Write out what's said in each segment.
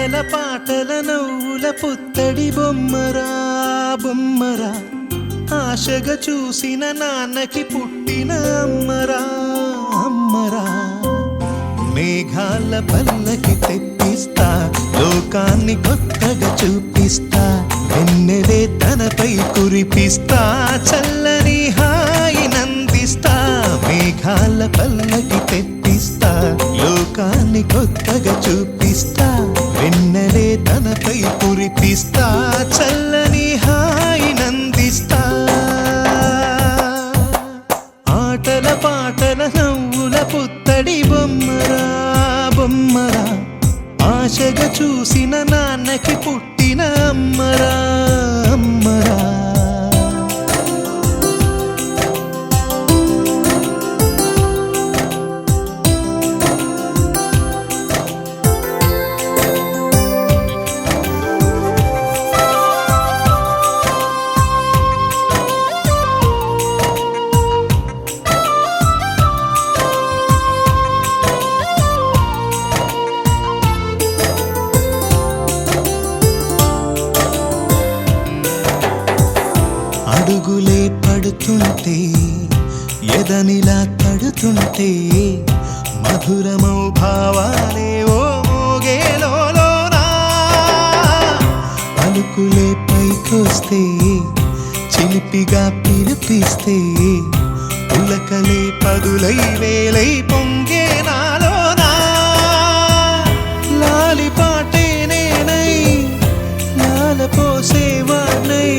ఆటల పాటల నవ్వుల పుత్తడి బొమ్మరా బొమ్మరా ఆశగా చూసిన నాన్నకి పుట్టిన అమ్మరా అమ్మరా మేఘాల పల్లకి తెప్పిస్తా లోకాన్ని కొత్తగా చూపిస్తా వెన్నెలే తనపై కురిపిస్తా చల్లని హాయి నందిస్తా మేఘాల పల్లకి తెప్పిస్తా లోకాన్ని కొత్తగా చూపిస్తా వెన్నెలే తనపై కురిపిస్తా చల్లని హాయి నందిస్తా ఆటల పాటల నవ్వుల పుత్తడి బొమ్మరా బొమ్మరా ఆశగా చూసిన నాన్నకి పుట్టిన అమ్మరా అమ్మరా అడుగులే పడుతుంటే ఎదనిలా తడుతుంటే మధురమౌ భావాలే ఓ మోగేలోనా పలుకులే పైకొస్తే చిలిపిగా పిలిపిస్తే ఉలకలే పదులై వేలై పొంగే నాలోనా లాలి పాటే నేనై లాల పోసేవాణ్ణై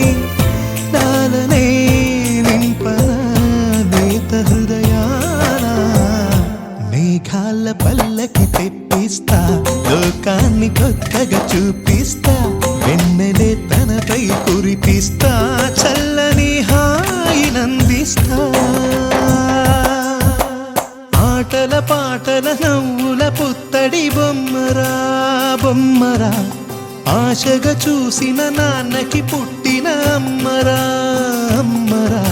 లాలనే నింపనా నేత హృదయాన మేఘాల పల్లకి తెప్పిస్తా లోకాన్ని కొత్తగా చూపిస్తా వెన్నెలే తనపై కురిపిస్తా చల్లని హాయి నందిస్తా ఆటల పాటల నవ్వుల పుత్తడి బొమ్మరా బొమ్మరా ఆశగా చూసిన నాన్నకి పుట్టిన అమ్మరా అమ్మరా